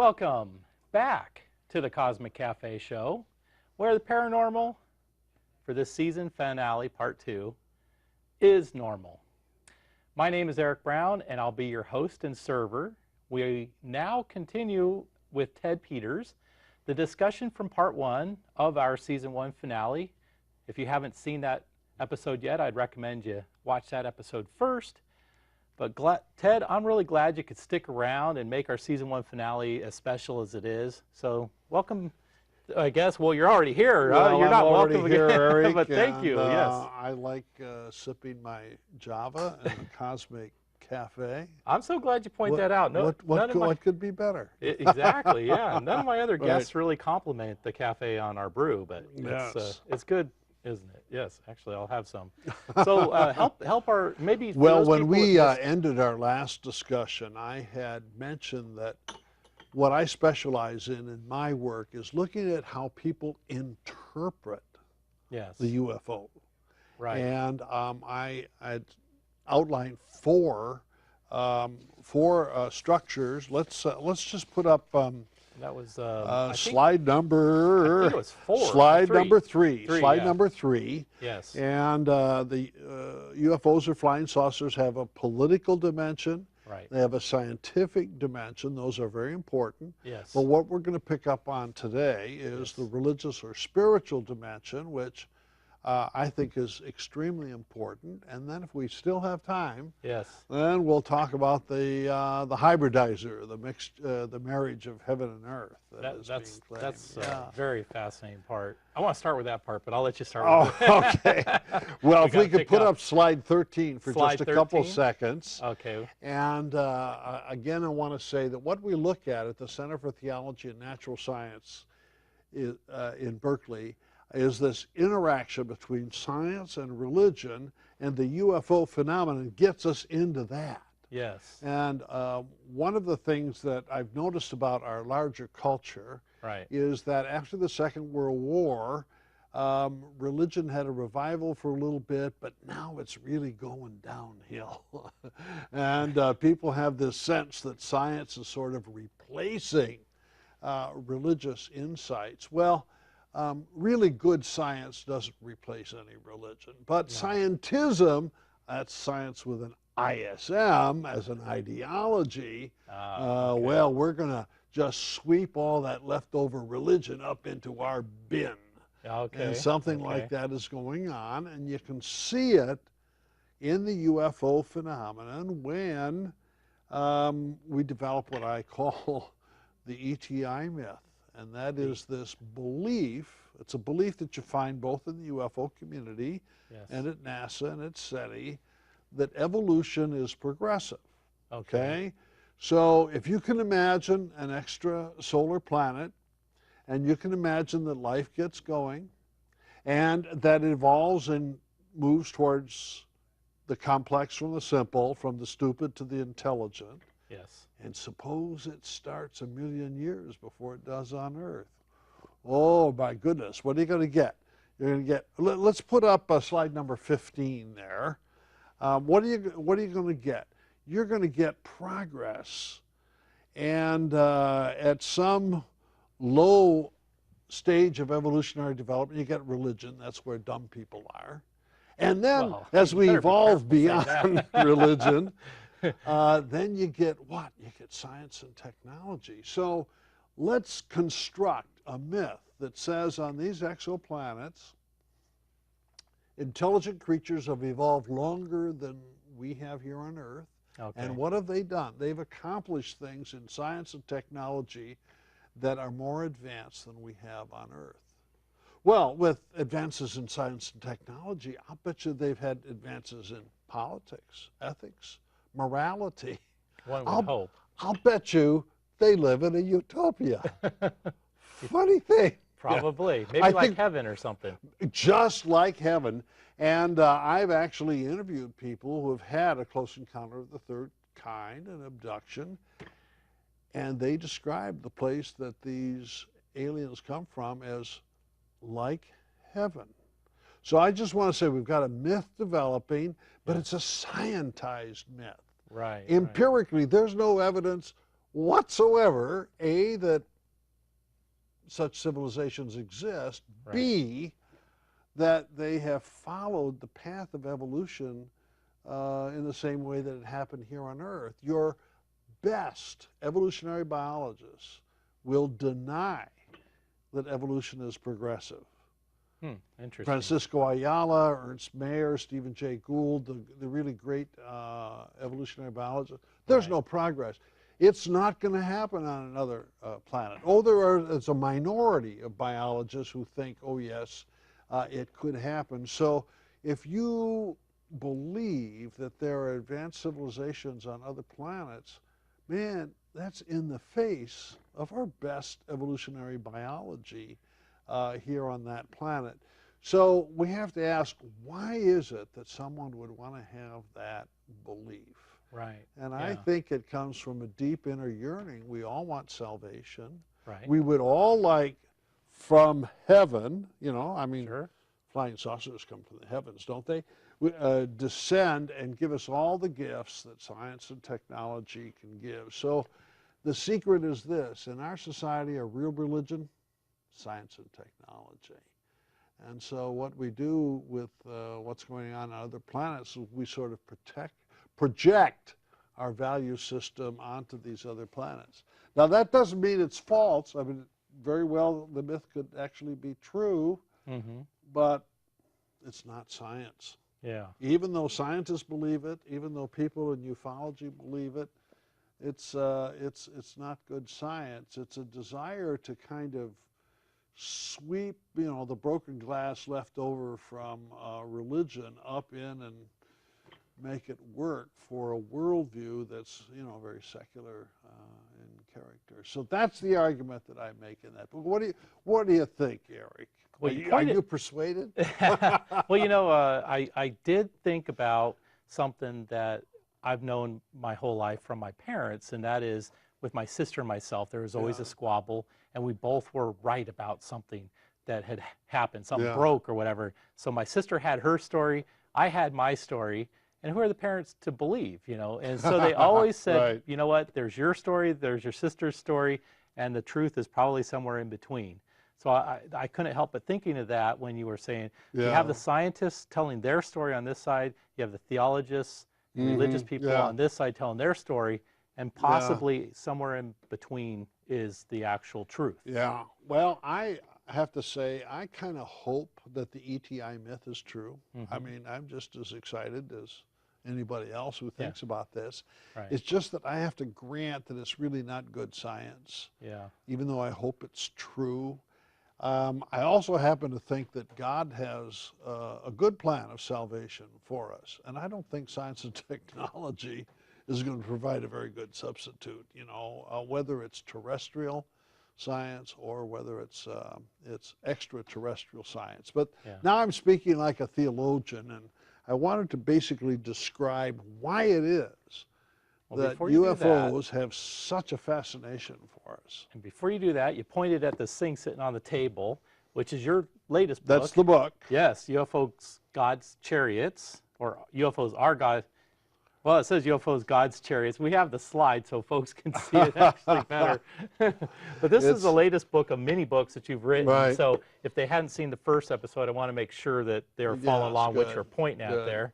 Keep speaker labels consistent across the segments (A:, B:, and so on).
A: Welcome back to the Cosmic Cafe show, where the paranormal, for this season finale, part 2, is normal. My name is Eric Brown, and I'll be your host and server. We now continue with Ted Peters, the discussion from part 1 of our season 1 finale. If you haven't seen that episode yet, I'd recommend you watch that episode first. But Ted, I'm really glad you could stick around and make our season 1 finale as special as it is. So welcome, I guess. Well, you're already here.
B: Well,
A: you're not
B: already
A: welcome
B: here,
A: again.
B: Eric.
A: But thank you. Yes.
B: I like sipping my Java in the Cosmic Cafe.
A: I'm so glad you point that out. No,
B: what could be better?
A: Exactly. Yeah. None of my other guests really compliment the cafe on our brew, but it's good, isn't it? Yes, actually, I'll have some. So help our maybe.
B: Well, when we ended our last discussion, I had mentioned that what I specialize in my work is looking at how people interpret the UFO.
A: Right.
B: And I outlined four structures. Let's just put up.
A: That was
B: slide number.
A: I think it was 4.
B: Slide number 3.
A: Slide
B: number 3.
A: Yes.
B: And the UFOs or flying saucers have a political dimension.
A: Right.
B: They have a scientific dimension. Those are very important.
A: Yes.
B: But what we're going to pick up on today is the religious or spiritual dimension, which I think is extremely important. And then if we still have time, then we'll talk about the hybridizer, the marriage of heaven and earth.
A: That's a very fascinating part. I want to start with that part, but I'll let you start with it.
B: Okay. Well, if we could put up slide 13 for just a couple seconds.
A: Okay.
B: And again, I want to say that what we look at the Center for Theology and Natural Science in Berkeley is this interaction between science and religion, and the UFO phenomenon gets us into that.
A: Yes.
B: And one of the things that I've noticed about our larger culture is that after the Second World War, religion had a revival for a little bit, but now it's really going downhill. And people have this sense that science is sort of replacing religious insights. Well, really good science doesn't replace any religion, but scientism, that's science with an ISM as an ideology, well, we're going to just sweep all that leftover religion up into our bin. And something like that is going on, and you can see it in the UFO phenomenon when we develop what I call the ETI myth. And that is this belief, it's a belief that you find both in the UFO community and at NASA and at SETI, that evolution is progressive. Okay? So if you can imagine an extrasolar planet, and you can imagine that life gets going, and that it evolves and moves towards the complex from the simple, from the stupid to the intelligent.
A: Yes.
B: And suppose it starts 1 million years before it does on Earth. Oh, my goodness. What are you going to get? You're going to get, let's put up slide number 15 there. What are you going to get? You're going to get progress. And at some low stage of evolutionary development, you get religion. That's where dumb people are. And then, as we evolve beyond religion, then you get what? You get science and technology. So let's construct a myth that says on these exoplanets, intelligent creatures have evolved longer than we have here on Earth. And what have they done? They've accomplished things in science and technology that are more advanced than we have on Earth. Well, with advances in science and technology, I'll bet you they've had advances in politics, ethics, morality.
A: One would hope.
B: I'll bet you they live in a utopia. Funny thing.
A: Probably. Maybe like heaven or something.
B: Just like heaven. And I've actually interviewed people who have had a close encounter of the third kind, an abduction, and they describe the place that these aliens come from as like heaven. So I just want to say we've got a myth developing, but it's a scientized myth.
A: Right.
B: Empirically, there's no evidence whatsoever, A, that such civilizations exist,
A: Right.
B: B, that they have followed the path of evolution in the same way that it happened here on Earth. Your best evolutionary biologists will deny that evolution is progressive.
A: Interesting.
B: Francisco Ayala, Ernst Mayr, Stephen Jay Gould, the really great evolutionary biologists, there's no progress. It's not going to happen on another planet. Oh, there's a minority of biologists who think, oh yes, it could happen. So if you believe that there are advanced civilizations on other planets, man, that's in the face of our best evolutionary biology here on that planet. So we have to ask, why is it that someone would want to have that belief?
A: Right.
B: And I think it comes from a deep inner yearning. We all want salvation.
A: Right.
B: We would all like from heaven, you know, I mean, flying saucers come from the heavens, don't they? Descend and give us all the gifts that science and technology can give. So the secret is this: in our society, a real religion, science and technology. And so what we do with what's going on other planets is we sort of project our value system onto these other planets. Now that doesn't mean it's false. I mean, very well the myth could actually be true, but it's not science.
A: Yeah.
B: Even though scientists believe it, even though people in ufology believe it, it's not good science. It's a desire to kind of sweep, you know, the broken glass left over from religion up in and make it work for a worldview that's, you know, very secular in character. So that's the argument that I make in that book. What do you think, Eric?
A: Well,
B: are you persuaded?
A: Well, you know, I did think about something that I've known my whole life from my parents, and that is with my sister and myself, there was always a squabble, and we both were right about something that had happened, something broke or whatever. So my sister had her story, I had my story, and who are the parents to believe, you know? And so they always said, you know what, there's your story, there's your sister's story, and the truth is probably somewhere in between. So I couldn't help but thinking of that when you were saying, you have the scientists telling their story on this side, you have the theologists, religious people on this side telling their story, and possibly somewhere in between is the actual truth.
B: Yeah. Well, I have to say, I kind of hope that the ETI myth is true. I mean, I'm just as excited as anybody else who thinks about this. It's just that I have to grant that it's really not good science, even though I hope it's true. I also happen to think that God has a good plan of salvation for us, and I don't think science and technology is going to provide a very good substitute, you know, whether it's terrestrial science or whether it's extraterrestrial science. But now I'm speaking like a theologian, and I wanted to basically describe why it is that UFOs have such a fascination for us.
A: And before you do that, you pointed at this thing sitting on the table, which is your latest book.
B: That's the book.
A: Yes, UFOs, God's Chariots, or UFOs are God. Well, it says UFOs, God's Chariots. We have the slide so folks can see it actually better. But this is the latest book of many books that you've written. So if they hadn't seen the first episode, I want to make sure that they're following along what you're pointing at there.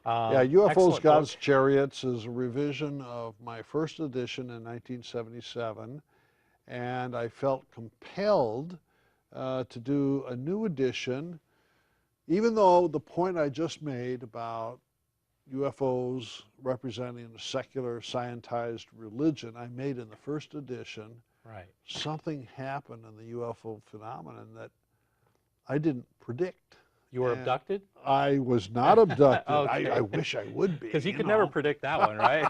B: UFOs, God's Chariots is a revision of my first edition in 1977, and I felt compelled to do a new edition, even though the point I just made about UFOs representing a secular, scientized religion I made in the first edition. Something happened in the UFO phenomenon that I didn't predict.
A: You were abducted?
B: I was not abducted. I wish I would be.
A: Because you could never predict that one, right?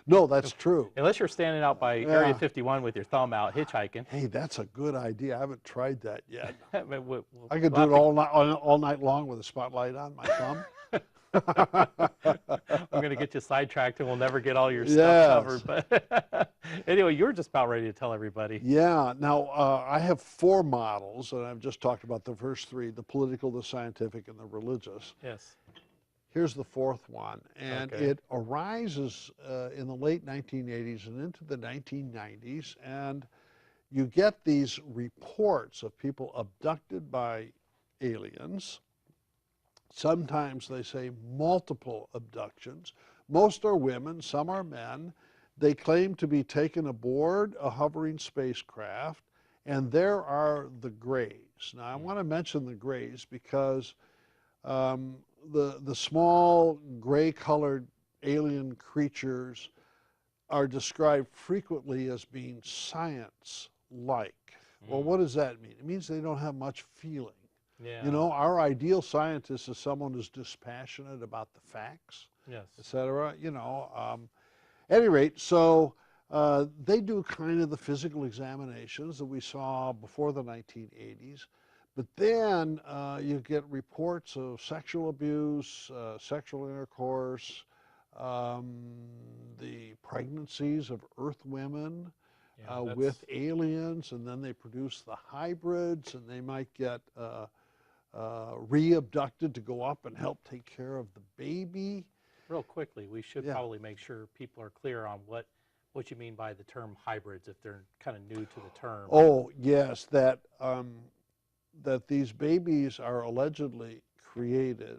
B: No, that's true.
A: Unless you're standing out by Area 51 with your thumb out hitchhiking.
B: Hey, that's a good idea. I haven't tried that yet. I
A: could
B: do it all night long with a spotlight on my thumb.
A: I'm going to get you sidetracked and we'll never get all your stuff covered. But anyway, you were just about ready to tell everybody.
B: Yeah. Now, I have 4 models, and I've just talked about the first 3, the political, the scientific, and the religious.
A: Yes.
B: Here's the fourth one, and
A: Okay.
B: it arises in the late 1980s and into the 1990s, and you get these reports of people abducted by aliens. Sometimes they say multiple abductions. Most are women, some are men. They claim to be taken aboard a hovering spacecraft, and there are the grays. Now, I want to mention the grays because the small gray-colored alien creatures are described frequently as being science-like. Well, what does that mean? It means they don't have much feeling.
A: Yeah.
B: You know, our ideal scientist is someone who's dispassionate about the facts,
A: Yes.
B: etc. You know, at any rate, so they do kind of the physical examinations that we saw before the 1980s. But then you get reports of sexual abuse, sexual intercourse, the pregnancies of Earth women with aliens, and then they produce the hybrids, and they might get re-abducted to go up and help take care of the baby.
A: Real quickly, we should probably make sure people are clear on what you mean by the term hybrids, if they're kind of new to the term.
B: Oh, yes, that these babies are allegedly created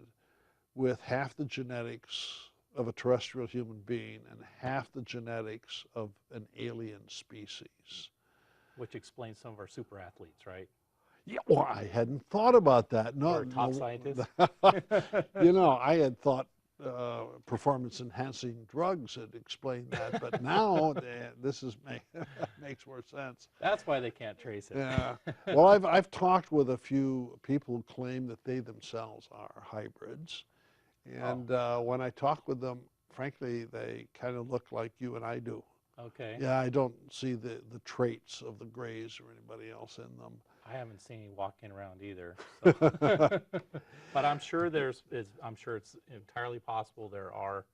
B: with half the genetics of a terrestrial human being and half the genetics of an alien species.
A: Which explains some of our super athletes, right?
B: Yeah, well, I hadn't thought about that. No,
A: or top scientists.
B: You know, I had thought performance-enhancing drugs had explained that, but now this makes more sense.
A: That's why they can't trace it.
B: Yeah. Well, I've talked with a few people who claim that they themselves are hybrids, and when I talk with them, frankly, they kind of look like you and I do.
A: Okay.
B: Yeah, I don't see the traits of the Greys or anybody else in them.
A: I haven't seen any walking around either. So. But I'm sure I'm sure it's entirely possible there are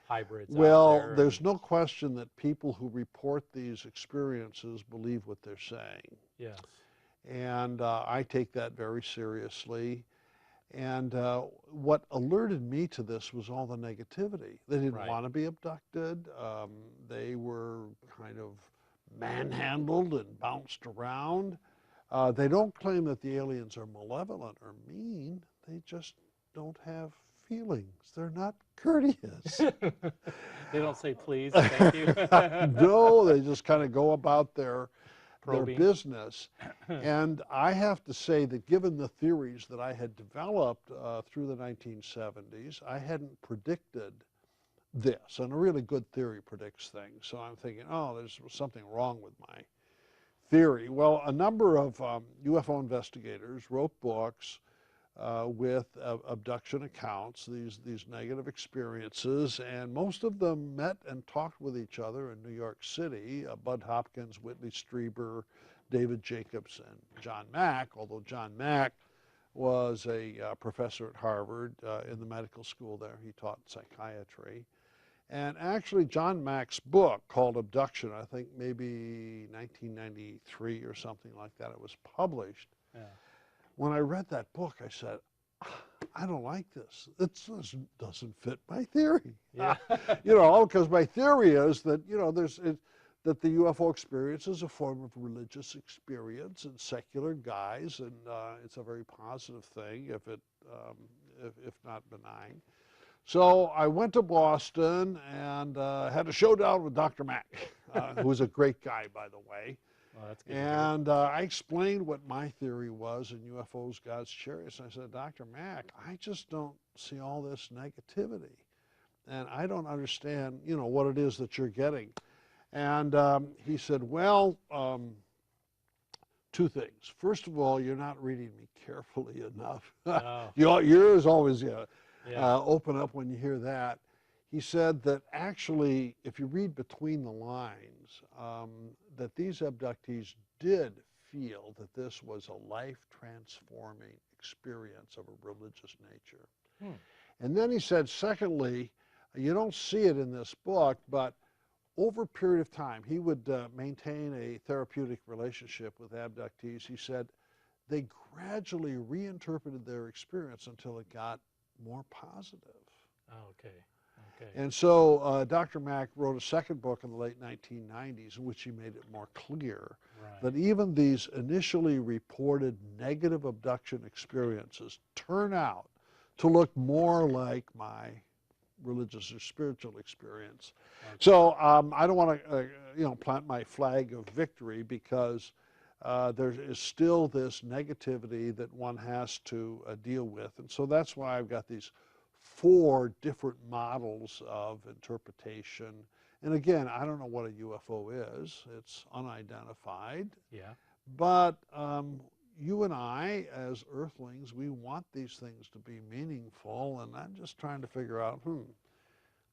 A: hybrids out there.
B: Well, there's no question that people who report these experiences believe what they're saying.
A: Yes.
B: And I take that very seriously. And what alerted me to this was all the negativity. They didn't want to be abducted. They were kind of manhandled and bounced around. They don't claim that the aliens are malevolent or mean. They just don't have feelings. They're not courteous.
A: They don't say please, thank you.
B: No, they just kind of go about their business. And I have to say that given the theories that I had developed through the 1970s, I hadn't predicted this. And a really good theory predicts things. So I'm thinking, oh, there's something wrong with my theory. Well, a number of UFO investigators wrote books with abduction accounts, these negative experiences, and most of them met and talked with each other in New York City. Bud Hopkins, Whitley Strieber, David Jacobs, and John Mack, although John Mack was a professor at Harvard in the medical school there. He taught psychiatry. And actually, John Mack's book called Abduction, I think maybe 1993 or something like that, it was published.
A: Yeah.
B: When I read that book, I said, I don't like this. It doesn't fit my theory.
A: Yeah.
B: You know, because my theory is that, you know, that the UFO experience is a form of religious experience in secular guise, and it's a very positive thing if not benign. So I went to Boston and had a showdown with Dr. Mack, who's a great guy, by the way.
A: Well, that's good.
B: And I explained what my theory was in UFOs, God's Chariots. And I said, Dr. Mack, I just don't see all this negativity. And I don't understand, you know, what it is that you're getting. And he said, well, two things. First of all, you're not reading me carefully enough.
A: Oh.
B: Your ears always open up when you hear that. He said that actually, if you read between the lines, that these abductees did feel that this was a life-transforming experience of a religious nature. And then he said, secondly, you don't see it in this book, but over a period of time, he would maintain a therapeutic relationship with abductees. He said they gradually reinterpreted their experience until it got more positive.
A: Oh, okay. Okay.
B: And so Dr. Mack wrote a second book in the late 1990s in which he made it more clear that even these initially reported negative abduction experiences turn out to look more like my religious or spiritual experience. Okay. So I don't want to plant my flag of victory, because there is still this negativity that one has to deal with. And so that's why I've got these 4 different models of interpretation. And again, I don't know what a UFO is. It's unidentified.
A: Yeah.
B: But you and I, as Earthlings, we want these things to be meaningful, and I'm just trying to figure out,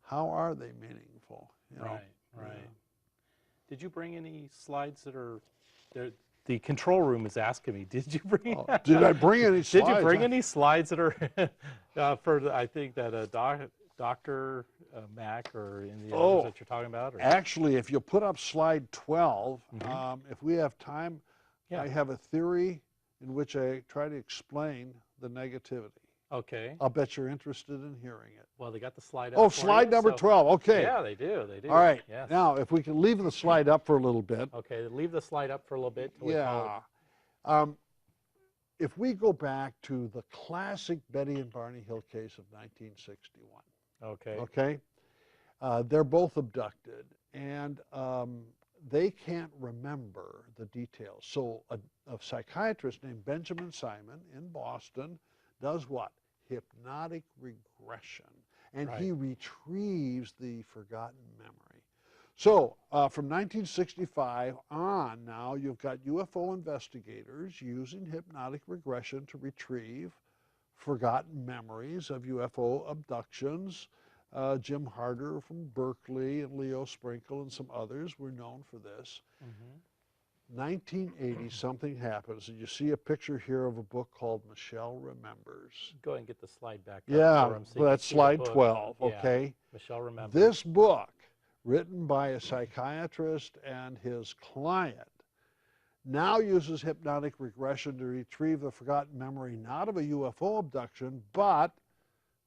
B: how are they meaningful?
A: Right. Yeah. Did you bring any slides that are there? The control room is asking me, did you bring?
B: Did I bring any slides?
A: Did you bring any slides that are for? I think that Dr. Mack or any of the others that you're talking about? Or?
B: Actually, if you put up slide 12, if we have time, I have a theory in which I try to explain the negativity.
A: Okay.
B: I'll bet you're interested in hearing it.
A: Well, they got the slide up.
B: Oh, slide number 12. Okay.
A: Yeah, they do. They do.
B: All right.
A: Yes.
B: Now, if we can leave the slide up for a little bit.
A: Okay, leave the slide up for a little bit.
B: Yeah. If we go back to the classic Betty and Barney Hill case of 1961.
A: Okay.
B: Okay. They're both abducted, and they can't remember the details. So a psychiatrist named Benjamin Simon in Boston does what? Hypnotic regression. And he retrieves the forgotten memory. So from 1965 on now, you've got UFO investigators using hypnotic regression to retrieve forgotten memories of UFO abductions. Jim Harder from Berkeley and Leo Sprinkle and some others were known for this. 1980, something happens, and you see a picture here of a book called Michelle Remembers.
A: Go ahead and get the slide back up.
B: Yeah, so that's slide 12, okay?
A: Yeah, Michelle Remembers.
B: This book, written by a psychiatrist and his client, now uses hypnotic regression to retrieve the forgotten memory not of a UFO abduction, but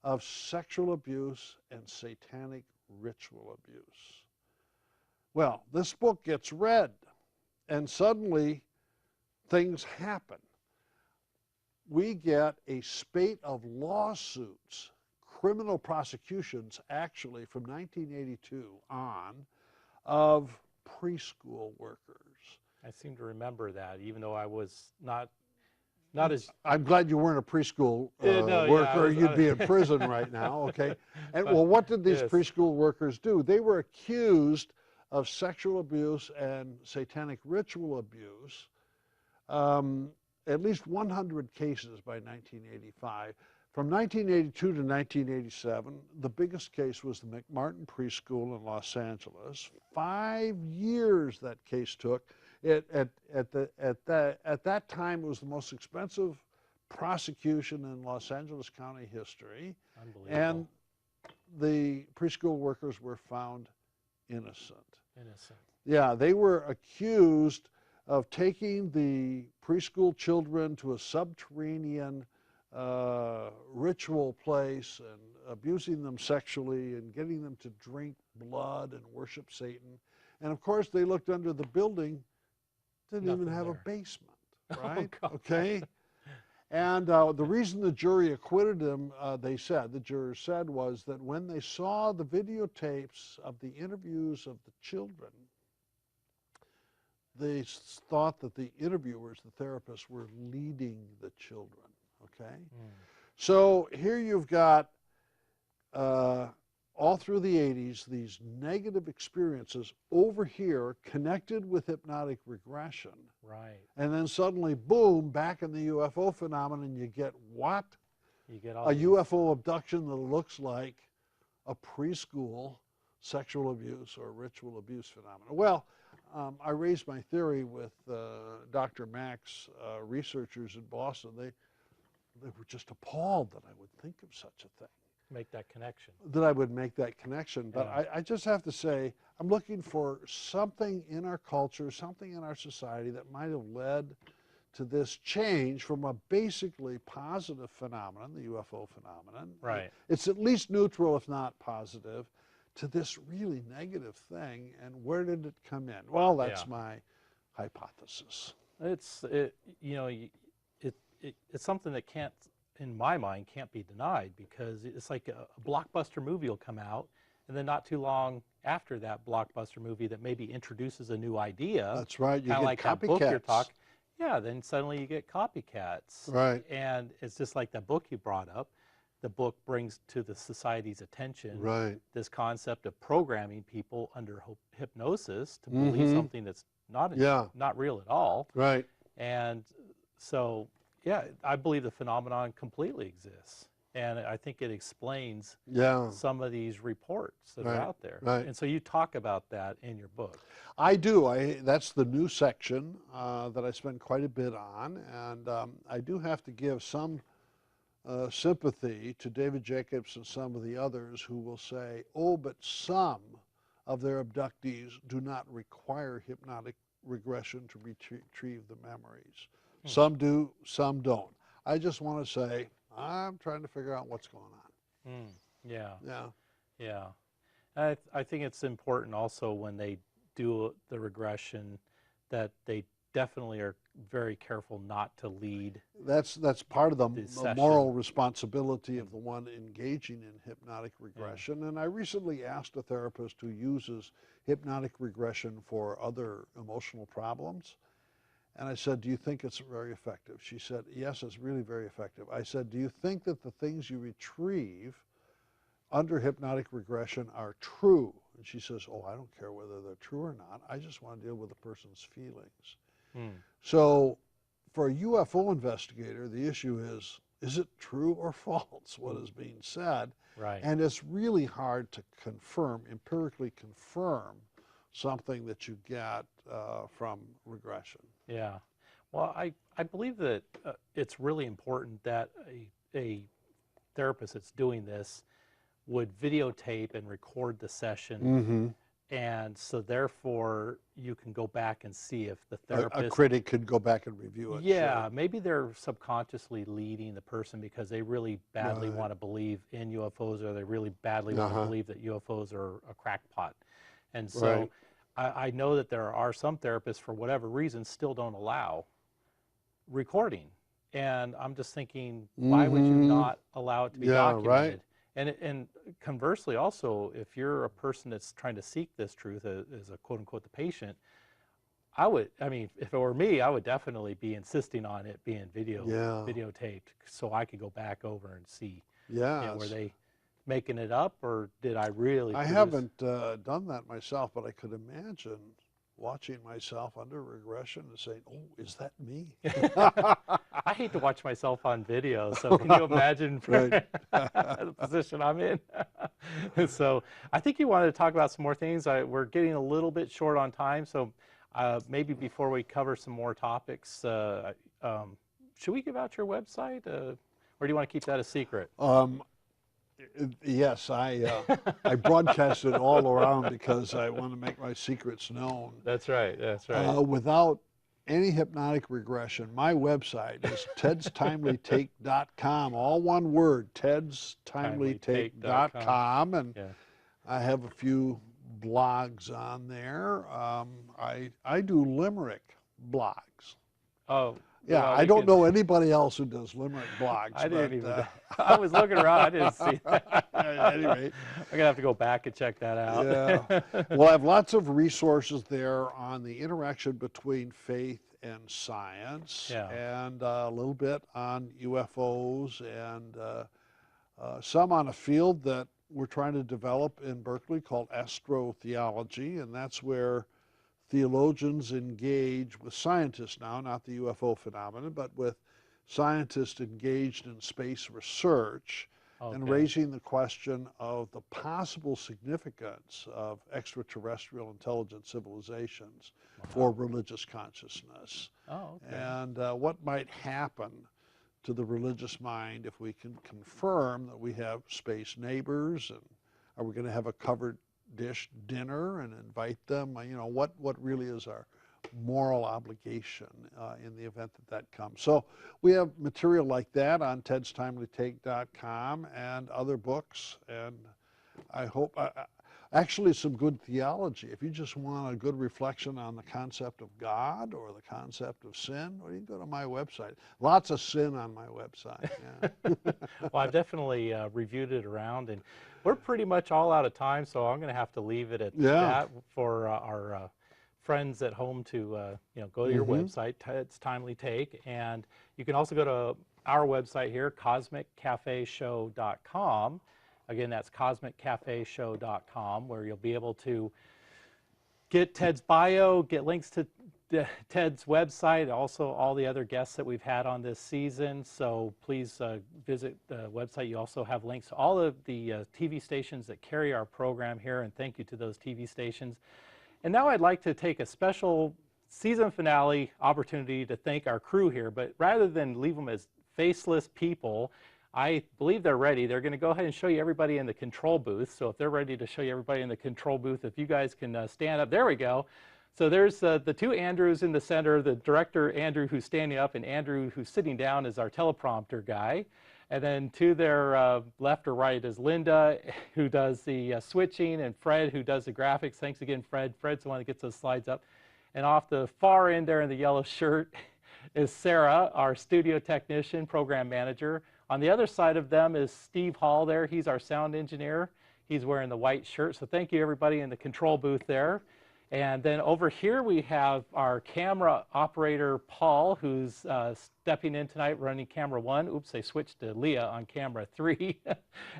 B: of sexual abuse and satanic ritual abuse. Well, this book gets read, and suddenly things happen. We get a spate of lawsuits, criminal prosecutions actually from 1982 on, of preschool workers.
A: I seem to remember that, even though I was not as...
B: I'm glad you weren't a preschool worker. You'd be in prison right now, okay? And well, what did these preschool workers do? They were accused of sexual abuse and satanic ritual abuse, at least 100 cases by 1985. From 1982 to 1987, the biggest case was the McMartin Preschool in Los Angeles. 5 years that case took. At that time, it was the most expensive prosecution in Los Angeles County history.
A: Unbelievable.
B: And the preschool workers were found innocent.
A: Innocent.
B: Yeah, they were accused of taking the preschool children to a subterranean ritual place and abusing them sexually and getting them to drink blood and worship Satan. And of course, they looked under the building, didn't even have a basement, right?
A: Oh,
B: okay. And the reason the jury acquitted him, the jurors said, was that when they saw the videotapes of the interviews of the children, they thought that the interviewers, the therapists, were leading the children, okay? So here you've got, all through the 80s, these negative experiences over here connected with hypnotic regression.
A: Right.
B: And then suddenly, boom, back in the UFO phenomenon, you get what?
A: You get all
B: a UFO abduction that looks like a preschool sexual abuse or ritual abuse phenomenon. Well, I raised my theory with Dr. Mack's researchers in Boston. They were just appalled that I would think of such a thing.
A: Make that connection.
B: That I would make that connection. But
A: Yeah.
B: I just have to say, I'm looking for something in our culture, something in our society that might have led to this change from a basically positive phenomenon, the UFO phenomenon.
A: Right.
B: It's at least neutral, if not positive, to this really negative thing. And where did it come in? Well, that's my hypothesis.
A: It's something that can't, in my mind, can't be denied, because it's like a blockbuster movie will come out, and then not too long after that blockbuster movie that maybe introduces a new idea.
B: That's right. You get
A: like
B: copycats.
A: That book you're talking. Yeah, then suddenly you get copycats.
B: Right.
A: And it's just like that book you brought up. The book brings to the society's attention this concept of programming people under hypnosis to believe something that's not real at all.
B: Right.
A: And so, yeah, I believe the phenomenon completely exists. And I think it explains some of these reports that are out there.
B: Right.
A: And so you talk about that in your book.
B: I do. That's the new section that I spend quite a bit on. And I do have to give some sympathy to David Jacobs and some of the others who will say, oh, but some of their abductees do not require hypnotic regression to retrieve the memories. Some do, some don't. I just want to say, I'm trying to figure out what's going on.
A: Yeah. I think it's important also when they do the regression that they definitely are very careful not to lead.
B: That's part of the moral responsibility of the one engaging in hypnotic regression. And I recently asked a therapist who uses hypnotic regression for other emotional problems. And I said, do you think it's very effective? She said, yes, it's really very effective. I said, do you think that the things you retrieve under hypnotic regression are true? And she says, oh, I don't care whether they're true or not. I just want to deal with the person's feelings. So for a UFO investigator, the issue is it true or false, what is being said?
A: Right.
B: And it's really hard to confirm, empirically confirm something that you get from regression.
A: Yeah. Well, I believe that it's really important that a therapist that's doing this would videotape and record the session. And so therefore you can go back and see if the therapist...
B: A critic could go back and review it.
A: Yeah, maybe they're subconsciously leading the person because they really badly want to believe in UFOs, or they really badly want to believe that UFOs are a crackpot. And so I know that there are some therapists, for whatever reason, still don't allow recording. And I'm just thinking, why would you not allow it to be documented? And conversely also, if you're a person that's trying to seek this truth as a quote-unquote the patient, I mean, if it were me, I would definitely be insisting on it being videotaped, so I could go back over and see, were they making it up, or did I really
B: I haven't done that myself, but I could imagine watching myself under regression and saying, oh, is that me?
A: I hate to watch myself on video, so can you imagine the position I'm in? So I think you wanted to talk about some more things. We're getting a little bit short on time, so maybe before we cover some more topics, should we give out your website, or do you want to keep that a secret?
B: Yes, I broadcast it all around because I want to make my secrets known.
A: That's right, that's right.
B: Without any hypnotic regression, my website is tedstimelytake.com, all one word, tedstimelytake.com, and I have a few blogs on there. I do limerick blogs.
A: Oh.
B: Yeah, well, I don't know anybody else who does limerick blogs.
A: I didn't even. I was looking around. I didn't see that.
B: At any rate,
A: I'm gonna have to go back and check that out.
B: Yeah. Well, I have lots of resources there on the interaction between faith and science, and a little bit on UFOs, and some on a field that we're trying to develop in Berkeley called astrotheology, and that's where theologians engage with scientists now, not the UFO phenomenon, but with scientists engaged in space research and raising the question of the possible significance of extraterrestrial intelligent civilizations for religious consciousness. And what might happen to the religious mind if we can confirm that we have space neighbors, and are we going to have a covered dish dinner and invite them? You know, what really is our moral obligation in the event that that comes. So we have material like that on tedstimelytake.com and other books, and I hope, actually some good theology. If you just want a good reflection on the concept of God or the concept of sin, well, you can go to my website. Lots of sin on my website. Yeah.
A: Well, I've definitely reviewed it around, and we're pretty much all out of time, so I'm going to have to leave it at that for our friends at home to go to your website, Ted's Timely Take, and you can also go to our website here, cosmiccafeshow.com. Again, that's cosmiccafeshow.com, where you'll be able to get Ted's bio, get links to Ted's website, also all the other guests that we've had on this season. So please visit the website. You also have links to all of the TV stations that carry our program here, and thank you to those TV stations. And now I'd like to take a special season finale opportunity to thank our crew here, but rather than leave them as faceless people, I believe they're ready. They're going to go ahead and show you everybody in the control booth. So if they're ready to show you everybody in the control booth, if you guys can stand up. There we go. So there's the two Andrews in the center, the director Andrew who's standing up, and Andrew who's sitting down is our teleprompter guy. And then to their left or right is Linda, who does the switching, and Fred, who does the graphics. Thanks again, Fred. Fred's the one that gets those slides up. And off the far end there in the yellow shirt is Sarah, our studio technician, program manager. On the other side of them is Steve Hall there. He's our sound engineer. He's wearing the white shirt. So thank you, everybody in the control booth there. And then over here we have our camera operator, Paul, who's stepping in tonight, running camera 1. Oops, they switched to Leah on camera 3.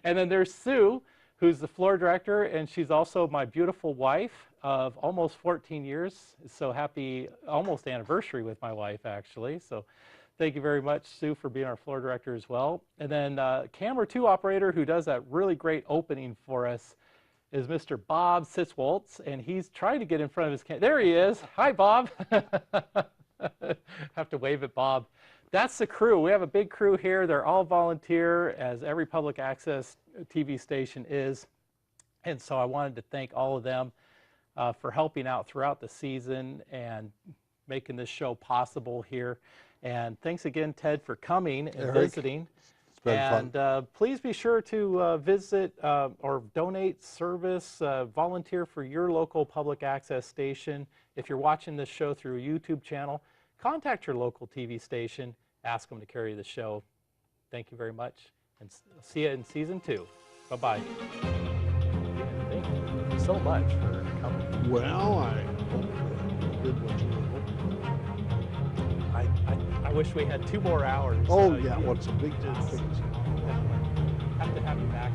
A: And then there's Sue, who's the floor director, and she's also my beautiful wife of almost 14 years. So happy almost anniversary with my wife, actually. So thank you very much, Sue, for being our floor director as well. And then camera 2 operator, who does that really great opening for us, is Mr. Bob Sitzwoltz, and he's trying to get in front of his camera. There he is. Hi, Bob. Have to wave at Bob. That's the crew. We have a big crew here. They're all volunteer, as every public access TV station is. And so I wanted to thank all of them for helping out throughout the season and making this show possible here. And thanks again, Ted, for coming and visiting. And please be sure to visit or donate, service, volunteer for your local public access station. If you're watching this show through a YouTube channel, contact your local TV station, ask them to carry the show. Thank you very much, and see you in season 2. Bye-bye. Thank you so much for coming.
B: Well, I hope you did what you were hoping.
A: I wish we had 2 more hours.
B: Oh, yeah, well, it's a big difference.
A: Have to have you back.